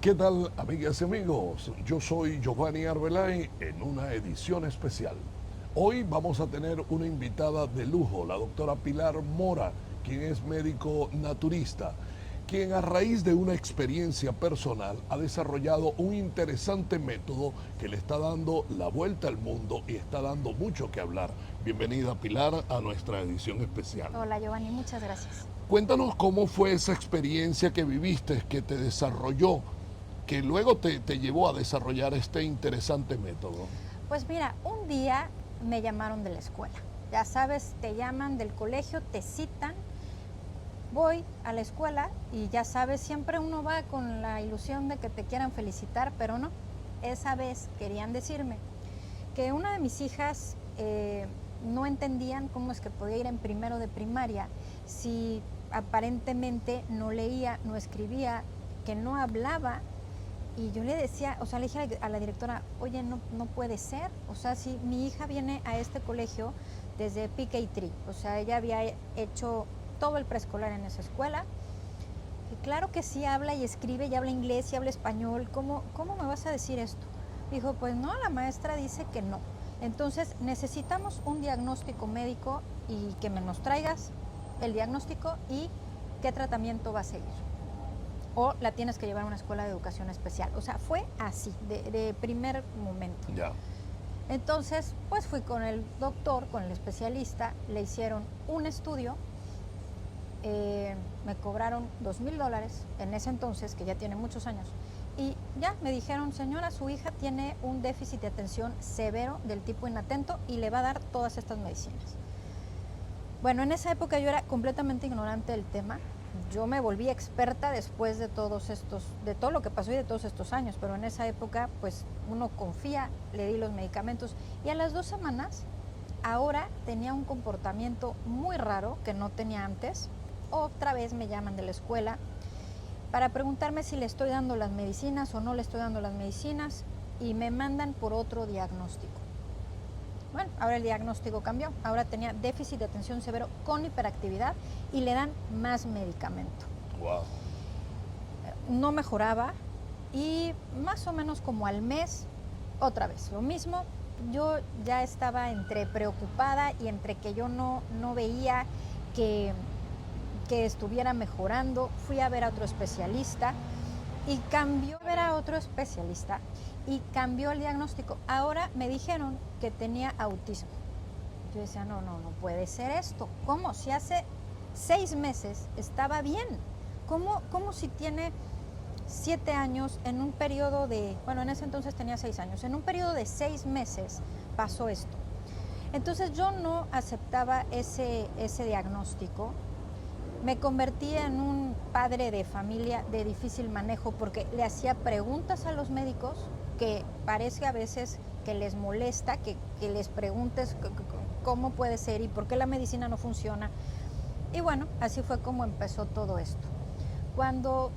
¿Qué tal, amigas y amigos? Yo soy Giovanni Arbelay en una edición especial. Hoy vamos a tener una invitada de lujo, la doctora Pilar Mora, quien es médico naturista, quien a raíz de una experiencia personal ha desarrollado un interesante método que le está dando la vuelta al mundo y está dando mucho que hablar. Bienvenida, Pilar, a nuestra edición especial. Hola Giovanni, muchas gracias. Cuéntanos cómo fue esa experiencia que viviste, que te desarrolló, que luego te llevó a desarrollar este interesante método. Pues mira, un día me llamaron de la escuela. Ya sabes, te llaman del colegio, te citan, voy a la escuela y ya sabes, siempre uno va con la ilusión de que te quieran felicitar, pero no. Esa vez querían decirme que una de mis hijas no entendían cómo es que podía ir en primero de primaria si aparentemente no leía, no escribía, que no hablaba. Y yo le decía, o sea, le dije a la directora, oye, no puede ser. O sea, si mi hija viene a este colegio desde PK3, o sea, ella había hecho todo el preescolar en esa escuela. Y claro que sí habla y escribe y habla inglés y habla español. ¿Cómo me vas a decir esto? Dijo, pues no, la maestra dice que no. Entonces necesitamos un diagnóstico médico y que me nos traigas el diagnóstico y qué tratamiento va a seguir. O la tienes que llevar a una escuela de educación especial. O sea, fue así, de primer momento. Ya. Entonces, pues fui con el doctor, con el especialista, le hicieron un estudio, me cobraron $2,000 en ese entonces, que ya tiene muchos años, y ya me dijeron, señora, su hija tiene un déficit de atención severo del tipo inatento y le va a dar todas estas medicinas. Bueno, en esa época yo era completamente ignorante del tema. Yo me volví experta después de de todo lo que pasó y de todos estos años, pero en esa época, pues uno confía, le di los medicamentos y a las 2 semanas, ahora tenía un comportamiento muy raro que no tenía antes. Otra vez me llaman de la escuela para preguntarme si le estoy dando las medicinas o no le estoy dando las medicinas y me mandan por otro diagnóstico. Bueno, ahora el diagnóstico cambió. Ahora tenía déficit de atención severo con hiperactividad y le dan más medicamento. Wow. No mejoraba y más o menos como al mes, otra vez lo mismo. Yo ya estaba entre preocupada y entre que yo no veía que, que estuviera mejorando. Fui a ver a otro especialista y cambió a ver a otro especialista y cambió el diagnóstico. Ahora me dijeron que tenía autismo. Yo decía, no puede ser esto. ¿Cómo? Si hace 6 meses estaba bien. ¿Cómo si tiene 7 años en un periodo de, bueno, en ese entonces tenía 6 años, en un periodo de 6 meses pasó esto? Entonces yo no aceptaba ese diagnóstico. Me convertí en un padre de familia de difícil manejo porque le hacía preguntas a los médicos que parece a veces que les molesta que les preguntes cómo puede ser y por qué la medicina no funciona. Y bueno, así fue como empezó todo esto. Cuando,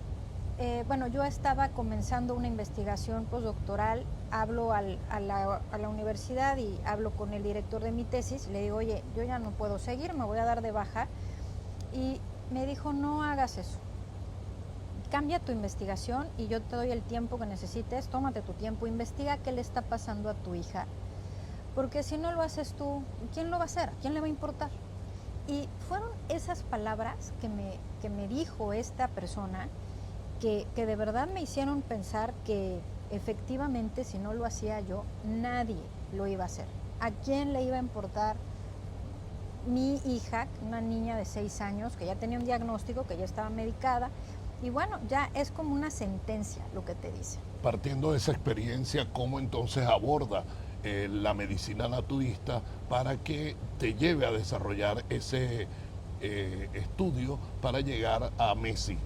bueno, yo estaba comenzando una investigación postdoctoral, hablo a la universidad y hablo con el director de mi tesis, le digo, oye, yo ya no puedo seguir, me voy a dar de baja. Y me dijo, no hagas eso. Cambia tu investigación y yo te doy el tiempo que necesites, tómate tu tiempo, investiga qué le está pasando a tu hija. Porque si no lo haces tú, ¿quién lo va a hacer? ¿Quién le va a importar? Y fueron esas palabras que me dijo esta persona que de verdad me hicieron pensar que efectivamente si no lo hacía yo, nadie lo iba a hacer. ¿A quién le iba a importar mi hija, una niña de 6 años, que ya tenía un diagnóstico, que ya estaba medicada? Y bueno, ya es como una sentencia lo que te dice. Partiendo de esa experiencia, ¿cómo entonces aborda la medicina naturista para que te lleve a desarrollar ese estudio para llegar a Messi?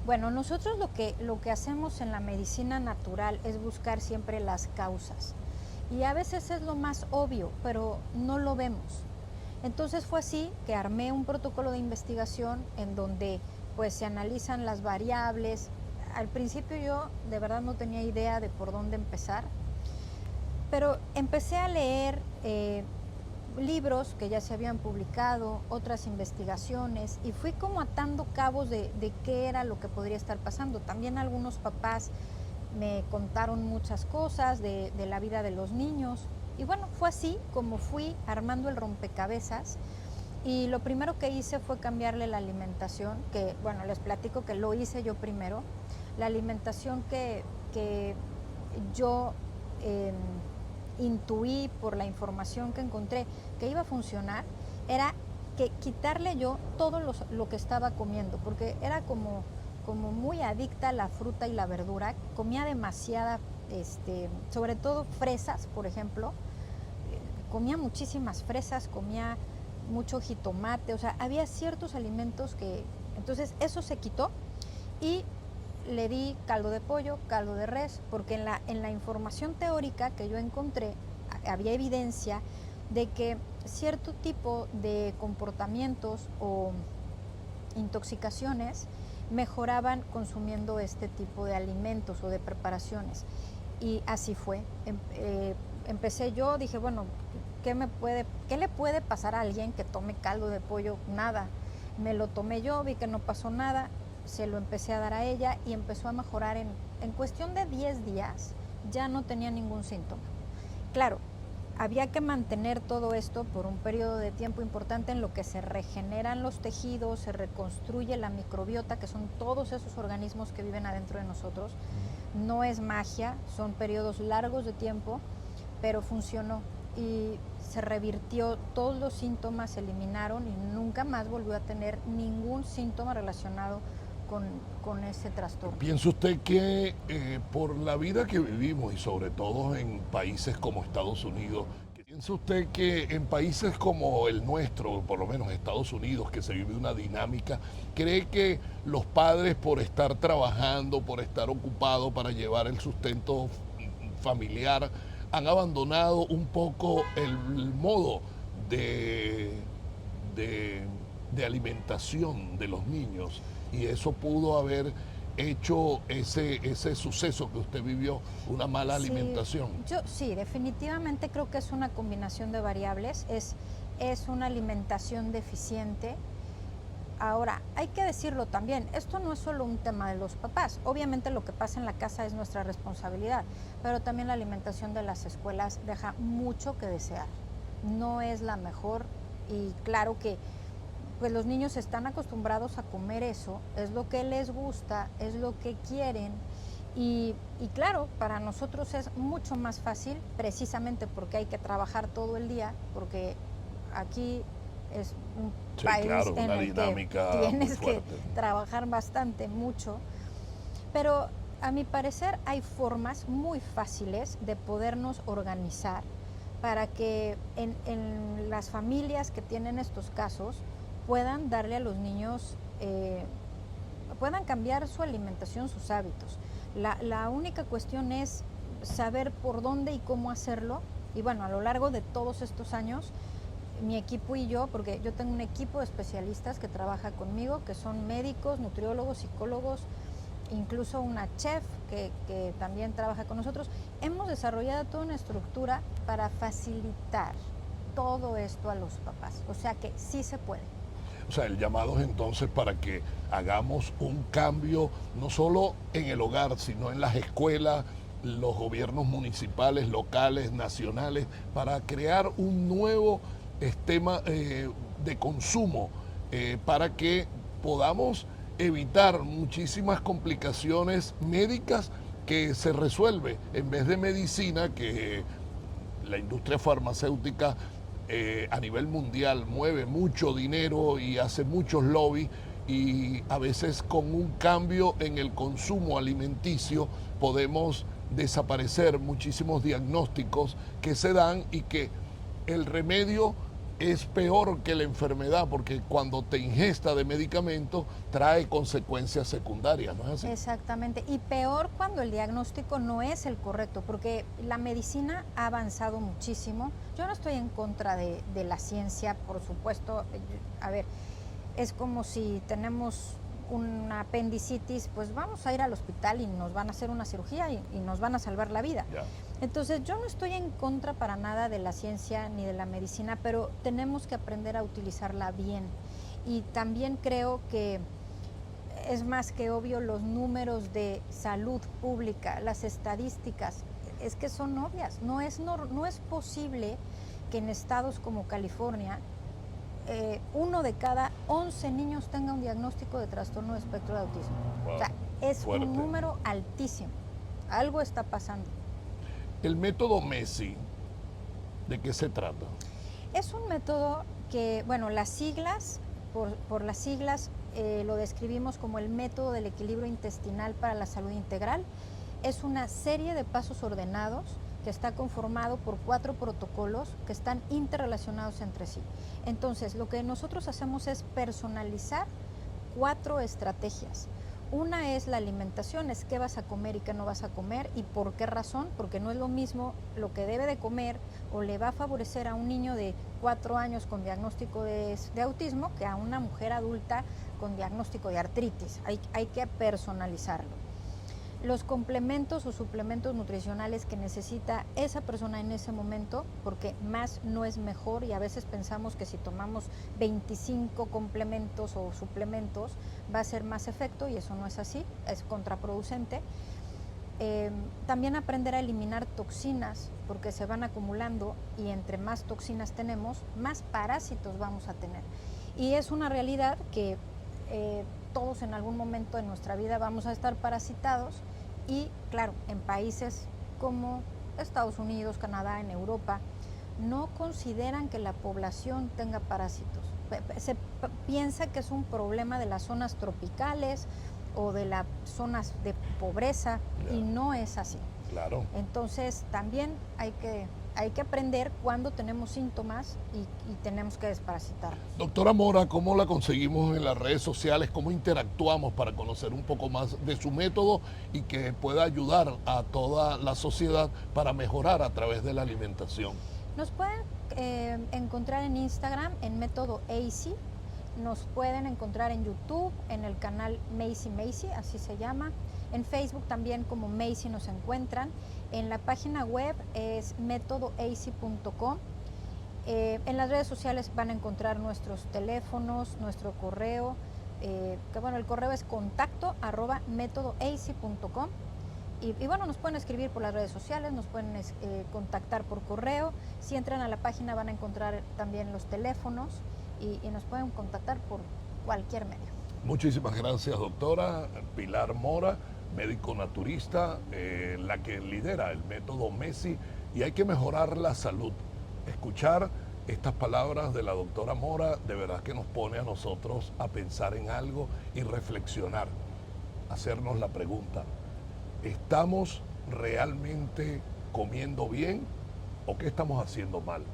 Bueno, nosotros lo que hacemos en la medicina natural es buscar siempre las causas. Y a veces es lo más obvio, pero no lo vemos. Entonces fue así que armé un protocolo de investigación en donde pues se analizan las variables. Al principio yo de verdad no tenía idea de por dónde empezar, pero empecé a leer libros que ya se habían publicado, otras investigaciones, y fui como atando cabos de qué era lo que podría estar pasando. También algunos papás me contaron muchas cosas de la vida de los niños. Y bueno, fue así como fui armando el rompecabezas. Y lo primero que hice fue cambiarle la alimentación, que bueno, les platico que lo hice yo primero. La alimentación que yo intuí por la información que encontré que iba a funcionar era que quitarle yo todo lo que estaba comiendo, porque era como muy adicta a la fruta y la verdura. Comía demasiada, sobre todo fresas, por ejemplo. Comía muchísimas fresas, comía mucho jitomate, o sea, había ciertos alimentos que... Entonces eso se quitó y le di caldo de pollo, caldo de res, porque en la información teórica que yo encontré había evidencia de que cierto tipo de comportamientos o intoxicaciones mejoraban consumiendo este tipo de alimentos o de preparaciones. Y así fue. Empecé yo, dije, bueno, ¿qué le puede pasar a alguien que tome caldo de pollo? Nada. Me lo tomé yo, vi que no pasó nada, se lo empecé a dar a ella y empezó a mejorar en cuestión de 10 días, ya no tenía ningún síntoma. Claro, había que mantener todo esto por un periodo de tiempo importante en lo que se regeneran los tejidos, se reconstruye la microbiota, que son todos esos organismos que viven adentro de nosotros. No es magia, son periodos largos de tiempo, pero funcionó y se revirtió, todos los síntomas se eliminaron y nunca más volvió a tener ningún síntoma relacionado con ese trastorno. ¿Piensa usted que por la vida que vivimos y sobre todo en países como Estados Unidos, piensa usted que en países como el nuestro, por lo menos Estados Unidos, que se vive una dinámica, cree que los padres por estar trabajando, por estar ocupados para llevar el sustento familiar, han abandonado un poco el modo de alimentación de los niños? Y eso pudo haber hecho ese suceso que usted vivió, una mala alimentación. Yo sí, definitivamente creo que es una combinación de variables, es una alimentación deficiente. Ahora, hay que decirlo también, esto no es solo un tema de los papás, obviamente lo que pasa en la casa es nuestra responsabilidad, pero también la alimentación de las escuelas deja mucho que desear, no es la mejor y claro que pues los niños están acostumbrados a comer eso, es lo que les gusta, es lo que quieren y claro, para nosotros es mucho más fácil precisamente porque hay que trabajar todo el día, porque aquí es un país claro, en el que tienes que trabajar bastante, mucho, pero a mi parecer hay formas muy fáciles de podernos organizar para que en las familias que tienen estos casos puedan darle a los niños, puedan cambiar su alimentación, sus hábitos. La única cuestión es saber por dónde y cómo hacerlo. Y bueno, a lo largo de todos estos años, mi equipo y yo, porque yo tengo un equipo de especialistas que trabaja conmigo, que son médicos, nutriólogos, psicólogos, incluso una chef que también trabaja con nosotros, hemos desarrollado toda una estructura para facilitar todo esto a los papás. O sea que sí se puede. O sea, el llamado es entonces para que hagamos un cambio no solo en el hogar, sino en las escuelas, los gobiernos municipales, locales, nacionales, para crear un nuevo esquema de consumo para que podamos evitar muchísimas complicaciones médicas que se resuelve en vez de medicina, que la industria farmacéutica a nivel mundial mueve mucho dinero y hace muchos lobbies, y a veces con un cambio en el consumo alimenticio podemos desaparecer muchísimos diagnósticos que se dan y que el remedio es peor que la enfermedad, porque cuando te ingesta de medicamentos trae consecuencias secundarias, ¿no es así? Exactamente, y peor cuando el diagnóstico no es el correcto, porque la medicina ha avanzado muchísimo. Yo no estoy en contra de la ciencia, por supuesto. A ver, es como si tenemos una apendicitis, pues vamos a ir al hospital y nos van a hacer una cirugía y nos van a salvar la vida. Ya. Entonces yo no estoy en contra para nada de la ciencia ni de la medicina, pero tenemos que aprender a utilizarla bien. Y también creo que es más que obvio los números de salud pública, las estadísticas, es que son obvias. No es posible que en estados como California 1 de cada 11 niños tenga un diagnóstico de trastorno de espectro de autismo. Wow, O sea, es fuerte. un número altísimo. Algo está pasando. El método Messi, ¿de qué se trata? Es un método que, bueno, las siglas, por las siglas, lo describimos como el método del equilibrio intestinal para la salud integral. Es una serie de pasos ordenados que está conformado por 4 protocolos que están interrelacionados entre sí. Entonces, lo que nosotros hacemos es personalizar 4 estrategias. Una es la alimentación, es qué vas a comer y qué no vas a comer y por qué razón, porque no es lo mismo lo que debe de comer o le va a favorecer a un niño de 4 años con diagnóstico de autismo que a una mujer adulta con diagnóstico de artritis. Hay que personalizarlo. Los complementos o suplementos nutricionales que necesita esa persona en ese momento, porque más no es mejor y a veces pensamos que si tomamos 25 complementos o suplementos va a ser más efecto y eso no es así, es contraproducente. También aprender a eliminar toxinas porque se van acumulando y entre más toxinas tenemos, más parásitos vamos a tener. Y es una realidad que todos en algún momento de nuestra vida vamos a estar parasitados y claro, en países como Estados Unidos, Canadá, en Europa, no consideran que la población tenga parásitos. Se piensa que es un problema de las zonas tropicales o de las zonas de pobreza y no es así. Claro. Entonces también hay que aprender cuando tenemos síntomas y tenemos que desparasitar. Doctora Mora, ¿cómo la conseguimos en las redes sociales? ¿Cómo interactuamos para conocer un poco más de su método y que pueda ayudar a toda la sociedad para mejorar a través de la alimentación? Nos pueden encontrar en Instagram en método AC. Nos pueden encontrar en YouTube, en el canal Macy, así se llama. En Facebook también como Macy nos encuentran. En la página web es métodoac.com. En las redes sociales van a encontrar nuestros teléfonos, nuestro correo, que bueno, el correo es contacto@métodoac.com. Y bueno, nos pueden escribir por las redes sociales, nos pueden contactar por correo. Si entran a la página van a encontrar también los teléfonos y nos pueden contactar por cualquier medio. Muchísimas gracias, doctora Pilar Mora, médico naturista, la que lidera el método Messi, y hay que mejorar la salud. Escuchar estas palabras de la doctora Mora de verdad que nos pone a nosotros a pensar en algo y reflexionar, hacernos la pregunta, ¿estamos realmente comiendo bien o qué estamos haciendo mal?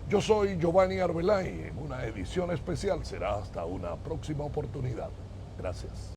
Yo soy Giovanni Arbelay, en una edición especial será hasta una próxima oportunidad. Gracias.